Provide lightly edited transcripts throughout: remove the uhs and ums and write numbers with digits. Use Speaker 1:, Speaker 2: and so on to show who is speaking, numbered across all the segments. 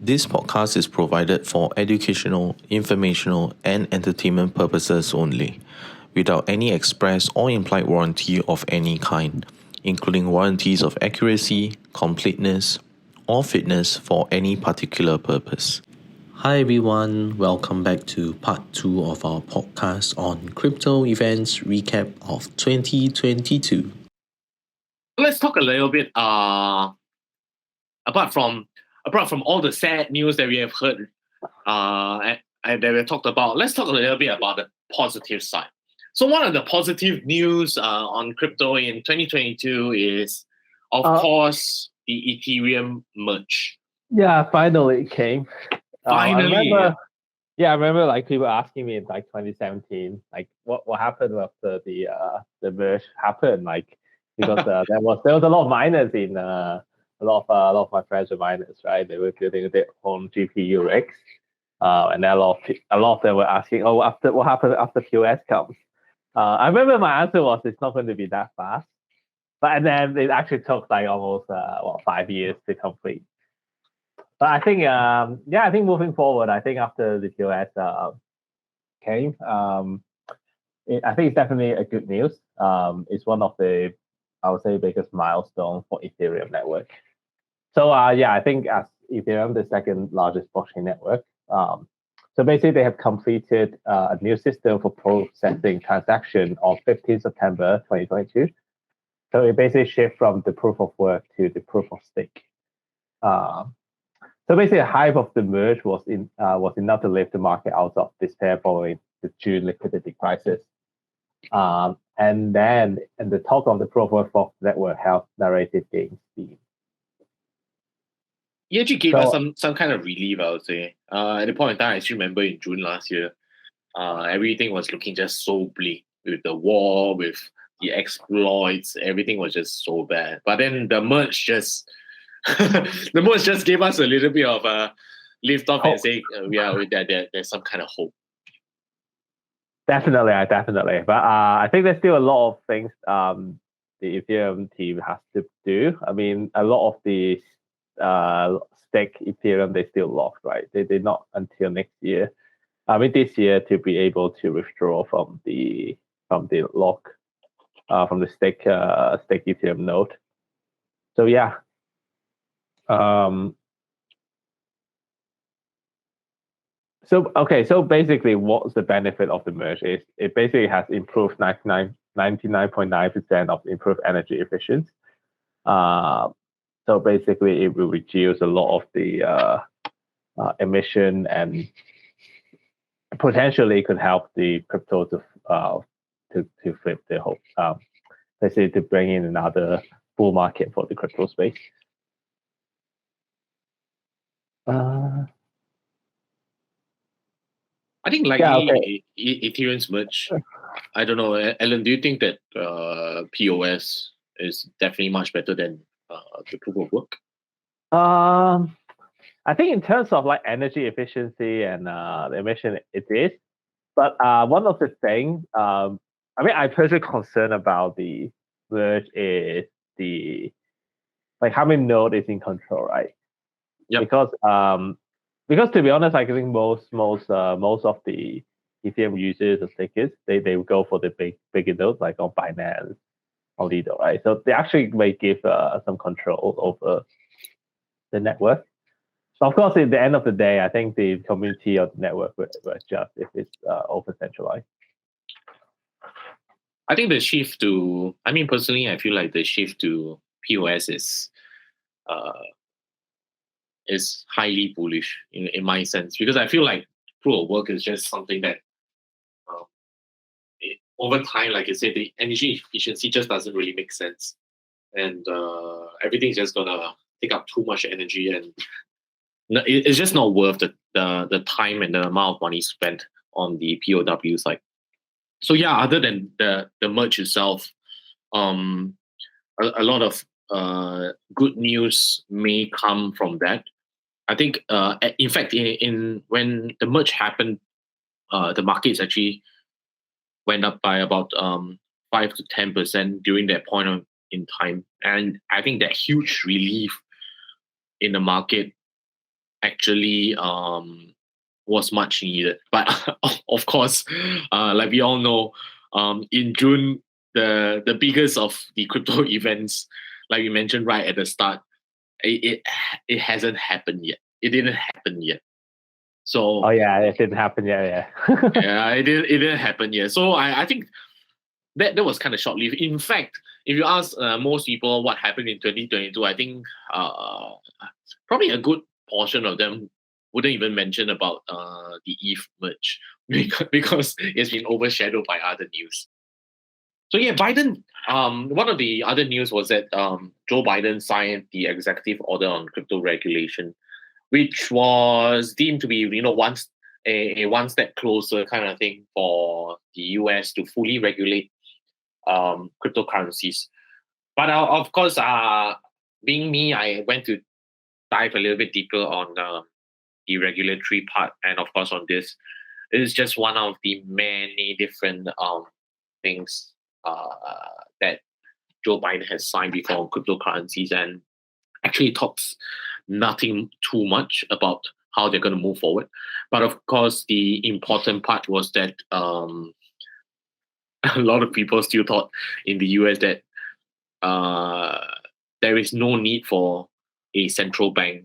Speaker 1: This podcast is provided for educational, informational, and entertainment purposes only, without any express or implied warranty of any kind, including warranties of accuracy, completeness, or fitness for any particular purpose. Hi everyone, welcome back to part 2 of our podcast on crypto events recap of 2022.
Speaker 2: Let's talk a little bit apart from all the sad news that we have heard and that we talked about. Let's talk a little bit about the positive side. So one of the positive news on crypto in 2022 is, of course, the Ethereum merge.
Speaker 3: Yeah, finally it came.
Speaker 2: Finally.
Speaker 3: I remember like people asking me in like 2017, like what happened after the merge happened, like because there was a lot of miners in a lot of my friends were miners, right? They were building their own GPU rigs, and then a lot of them were asking, what happened after POS comes? I remember my answer was it's not going to be that fast, and then it actually took like almost 5 years to complete. But I think, I think moving forward, I think after the POS came, I think it's definitely a good news. It's one of the, I would say, biggest milestone for Ethereum network. So I think as Ethereum, the second largest blockchain network, so basically they have completed a new system for processing transaction on 15 September 2022. So it basically shift from the proof of work to the proof of stake. So basically, the hype of the merge was enough to lift the market out of despair following the June liquidity crisis. And the talk of the proof of work network helped narrative gain steam.
Speaker 2: It actually gave us some kind of relief, I would say. At the point in time, I still remember in June last year, everything was looking just so bleak with the war, with the exploits. Everything was just so bad. But then the merge just gave us a little bit of a lift off and say, there's some kind of hope.
Speaker 3: Definitely. But I think there's still a lot of things the Ethereum team has to do. I mean, a lot of the stake Ethereum, they still locked, right? They did not until next year. I mean, this year to be able to withdraw from the lock, from the stake Ethereum node. So yeah. So basically what's the benefit of the merge is it basically has improved 99.9% of improved energy efficiency. So basically it will reduce a lot of the emission and potentially could help the crypto to flip the whole basically to bring in another bull market for the crypto space.
Speaker 2: I think likely Ethereum's merge. I don't know, Alan. Do you think that POS is definitely much better than the proof of work?
Speaker 3: I think in terms of like energy efficiency and the emission, it is. But one of the things, I'm personally concerned about the merge is how many nodes is in control, right?
Speaker 2: Yep.
Speaker 3: Because to be honest, I think most of the Ethereum users or stakers, they will go for the bigger nodes like on Binance or Lido, right? So they actually may give some control over the network. So of course, at the end of the day, I think the community of the network will adjust if it's over centralized.
Speaker 2: I think the shift to, personally, I feel like the shift to POS is highly bullish in my sense, because I feel like proof of work is just something that over time, like I said, the energy efficiency just doesn't really make sense, and everything's just gonna take up too much energy, and it's just not worth the time and the amount of money spent on the POW side. So yeah, other than the merge itself, a lot of good news may come from that. I think, in fact, when the merge happened, the markets actually went up by about 5 to 10% during that point in time, and I think that huge relief in the market actually was much needed. But of course, like we all know, in June, the biggest of the crypto events, like we mentioned right at the start, it hasn't happened yet. It didn't happen yet. So
Speaker 3: Oh yeah, it didn't happen yet. Yeah.
Speaker 2: yeah, it didn't happen yet. So I think that was kind of short lived. In fact, if you ask most people what happened in 2022, I think probably a good portion of them wouldn't even mention about the ETH merge because it's been overshadowed by other news. So yeah, Biden. One of the other news was that Joe Biden signed the executive order on crypto regulation, which was deemed to be a one step closer kind of thing for the US to fully regulate cryptocurrencies. But of course, being me, I went to dive a little bit deeper on the regulatory part, and of course on this. It is just one of the many different things that Joe Biden has signed before on cryptocurrencies, and actually talks nothing too much about how they're going to move forward. But of course, the important part was that a lot of people still thought in the US that there is no need for a central bank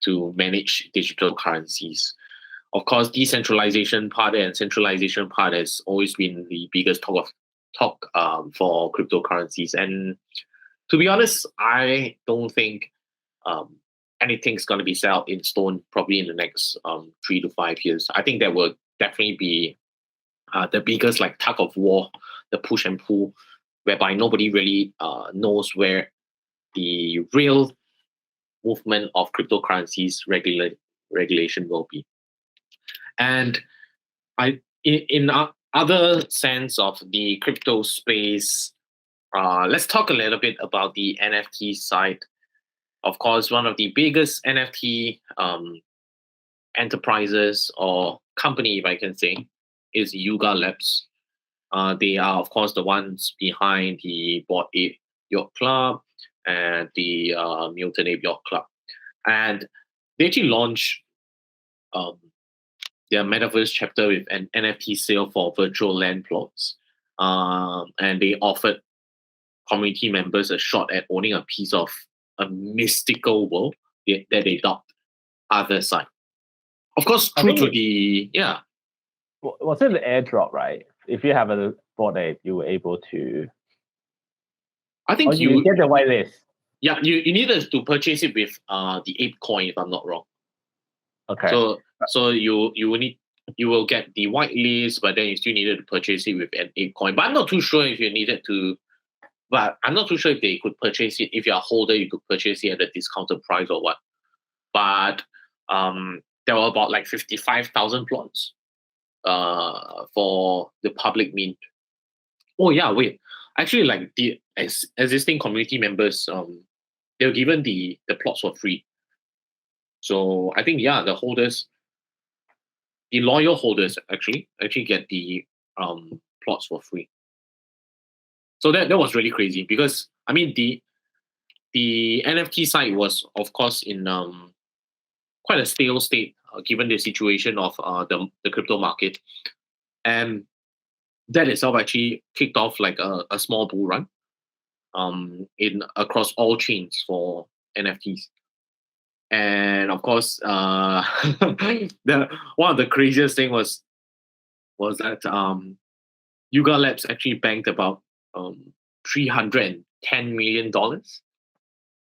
Speaker 2: to manage digital currencies. Of course, decentralization part and centralization part has always been the biggest talk for cryptocurrencies. And to be honest, I don't think anything's going to be set out in stone probably in the next 3 to 5 years. I think that will definitely be the biggest like tug of war, the push and pull, whereby nobody really knows where the real movement of cryptocurrencies regulation will be. And in other sense of the crypto space, let's talk a little bit about the NFT side. Of course, one of the biggest NFT enterprises or company, if I can say, is Yuga Labs. They are, of course, the ones behind the Bored Ape Yacht Club and the Milton Ape Yacht Club. And they actually launched their metaverse chapter with an NFT sale for virtual land plots. And they offered community members a shot at owning a piece of a mystical world that they dubbed Other Side. Of course, true to the, yeah.
Speaker 3: Was it the airdrop, right? If you have a Bored Ape, you were able to.
Speaker 2: I think
Speaker 3: you get the whitelist.
Speaker 2: Yeah, you needed to purchase it with the Ape coin, if I'm not wrong.
Speaker 3: Okay.
Speaker 2: So you will get the whitelist, but then you still needed to purchase it with an Ape coin. But I'm not too sure if you needed to. But I'm not too sure if they could purchase it. If you're a holder, you could purchase it at a discounted price or what. But there were about like 55,000 plots for the public mint. Oh yeah, wait. Actually, like the existing community members, they were given the plots for free. So I think the holders, the loyal holders actually get the plots for free. So that was really crazy because I mean the NFT side was of course in quite a stale state given the situation of the crypto market, and that itself actually kicked off like a small bull run in across all chains for NFTs. And of course, the one of the craziest thing was that Yuga Labs actually banked about $310 million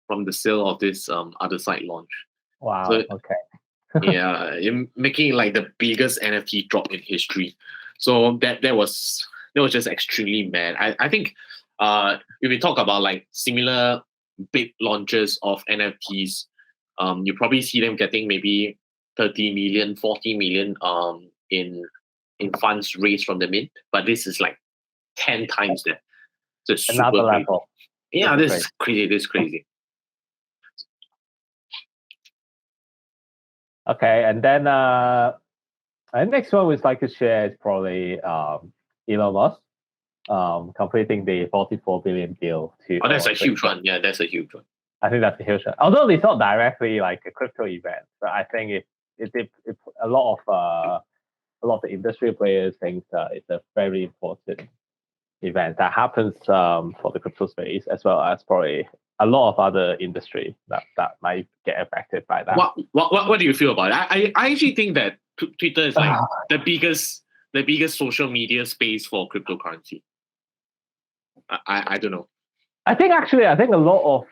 Speaker 2: from the sale of this Other Side launch.
Speaker 3: Wow.
Speaker 2: So,
Speaker 3: okay.
Speaker 2: Yeah, making like the biggest NFT drop in history. So that was just extremely mad. I think if we talk about like similar big launches of NFTs, you probably see them getting maybe 30 million, 40 million in funds raised from the mint, but this is like 10 times that. So it's
Speaker 3: Another
Speaker 2: super
Speaker 3: level.
Speaker 2: crazy. Yeah, this is crazy. This is crazy.
Speaker 3: Okay, and then and next one we'd like to share is probably Elon Musk completing the $44 billion deal to.
Speaker 2: Oh, that's a huge one. Yeah, that's a huge one.
Speaker 3: I think that's a huge. Although it's not directly like a crypto event, but I think it a lot of the industry players think it's a very important event that happens for the crypto space, as well as probably a lot of other industry that might get affected by that.
Speaker 2: What do you feel about it? I actually think that Twitter is like the biggest social media space for cryptocurrency. I don't know.
Speaker 3: I think a lot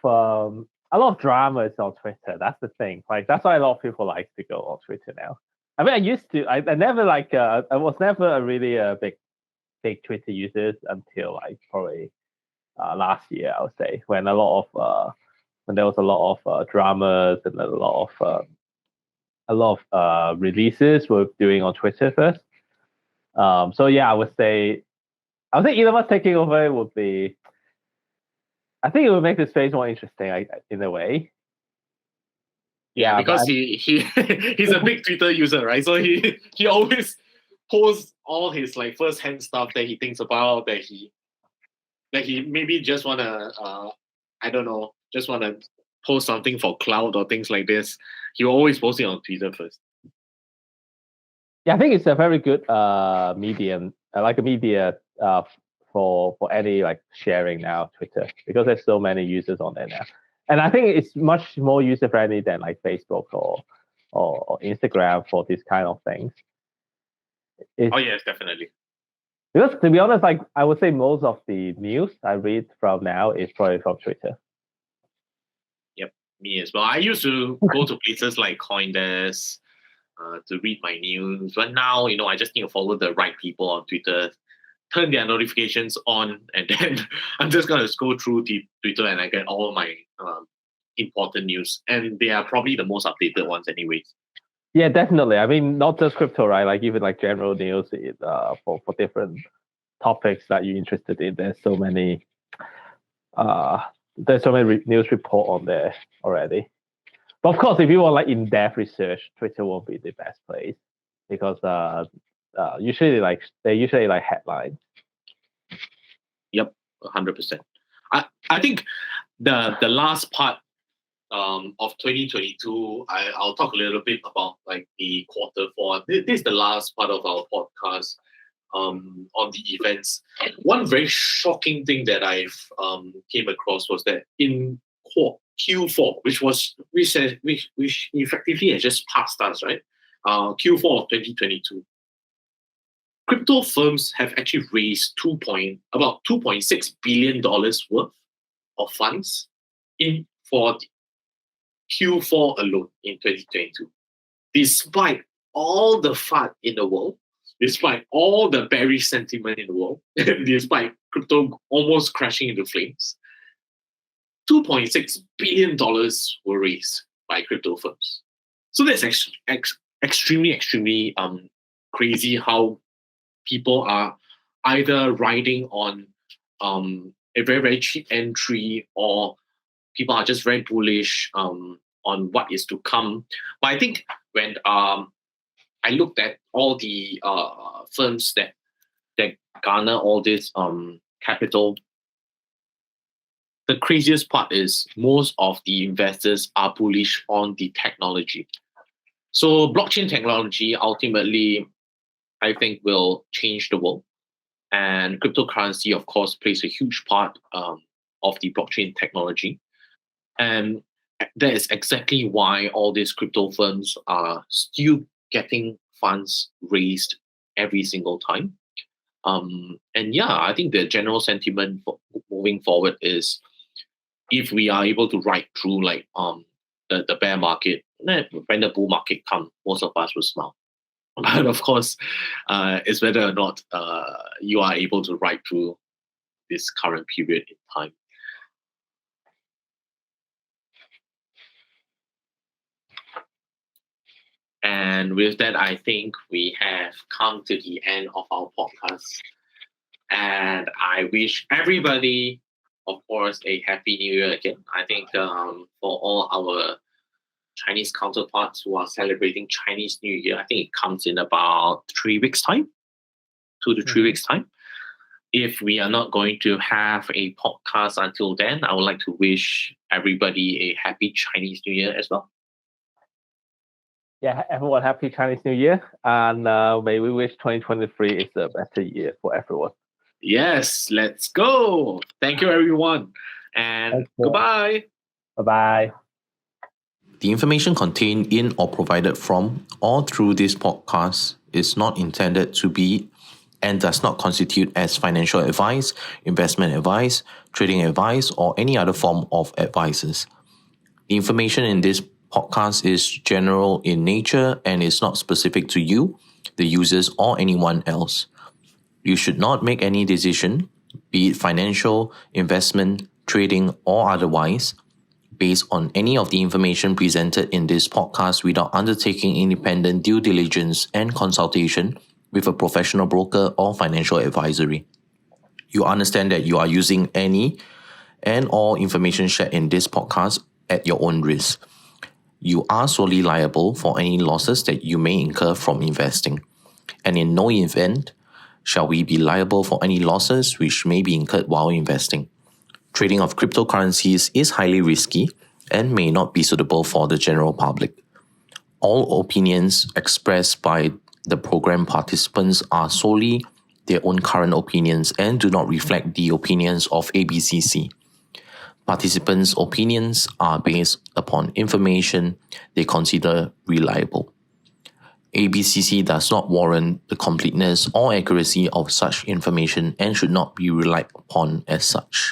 Speaker 3: of drama is on Twitter. That's the thing. Like that's why a lot of people like to go on Twitter now. I mean, I used to. I never I was never a really big Twitter user until like probably last year. I would say when there was a lot of dramas and a lot of releases were doing on Twitter first. So yeah, I would say Elon Musk taking over would be. I think it would make the space more interesting, in a way.
Speaker 2: Yeah, because he's a big Twitter user, right? So he always posts all his like first-hand stuff that he thinks about, that he maybe just wanna just wanna post something for cloud or things like this. He will always post it on Twitter first.
Speaker 3: Yeah, I think it's a very good medium, like a media for any like sharing now, Twitter, because there's so many users on there now. And I think it's much more user friendly than like Facebook or Instagram for these kind of things.
Speaker 2: Oh yes, definitely.
Speaker 3: Because to be honest, like I would say most of the news I read from now is probably from Twitter.
Speaker 2: Yep, me as well. I used to go to places like CoinDesk to read my news, but now I just need to follow the right people on Twitter, turn their notifications on, and then I'm just gonna scroll through Twitter and I get all my important news, and they are probably the most updated ones, anyways.
Speaker 3: Yeah, definitely. I mean, not just crypto, right? Like even like general news for different topics that you're interested in. There's so many news report on there already. But of course, if you want like in-depth research, Twitter won't be the best place because they're usually like headlines.
Speaker 2: Yep, 100%. I think the last part of 2022, I'll talk a little bit about like the quarter four. This is the last part of our podcast on the events. One very shocking thing that I've came across was that in Q4, which effectively has just passed us, right? Q4 of 2022. Crypto firms have actually raised about $2.6 billion worth of funds for Q4 alone in 2022. Despite all the FUD in the world, despite all the bearish sentiment in the world, despite crypto almost crashing into flames, $2.6 billion were raised by crypto firms. So that's extremely crazy how people are either riding on a very, very cheap entry, or people are just very bullish on what is to come. But I think when I looked at all the firms that garner all this capital, the craziest part is most of the investors are bullish on the technology. So blockchain technology ultimately, I think, will change the world. And cryptocurrency, of course, plays a huge part of the blockchain technology. And that is exactly why all these crypto firms are still getting funds raised every single time. And yeah, I think the general sentiment for moving forward is, if we are able to ride through like the bear market, when the bull market comes, most of us will smile. But of course, it's whether or not you are able to ride through this current period in time. And with that, I think we have come to the end of our podcast. And I wish everybody, of course, a Happy New Year again. I think for all our Chinese counterparts who are celebrating Chinese New Year, I think it comes in about 3 weeks' time, 2 to 3 weeks' time. if we are not going to have a podcast until then, I would like to wish everybody a happy Chinese New Year as well.
Speaker 3: Yeah, everyone, happy Chinese New Year, and may we wish 2023 is a better year for everyone.
Speaker 2: Yes, let's go. Thank you, everyone, and goodbye.
Speaker 3: Bye-bye.
Speaker 1: The information contained in or provided from or through this podcast is not intended to be and does not constitute as financial advice, investment advice, trading advice, or any other form of advices. The information in this podcast is general in nature and is not specific to you, the users, or anyone else. You should not make any decision, be it financial, investment, trading, or otherwise, based on any of the information presented in this podcast without undertaking independent due diligence and consultation with a professional broker or financial advisory. You understand that you are using any and all information shared in this podcast at your own risk. You are solely liable for any losses that you may incur from investing, and in no event shall we be liable for any losses which may be incurred while investing. Trading of cryptocurrencies is highly risky and may not be suitable for the general public. All opinions expressed by the program participants are solely their own current opinions and do not reflect the opinions of ABCC. Participants' opinions are based upon information they consider reliable. ABCC does not warrant the completeness or accuracy of such information and should not be relied upon as such.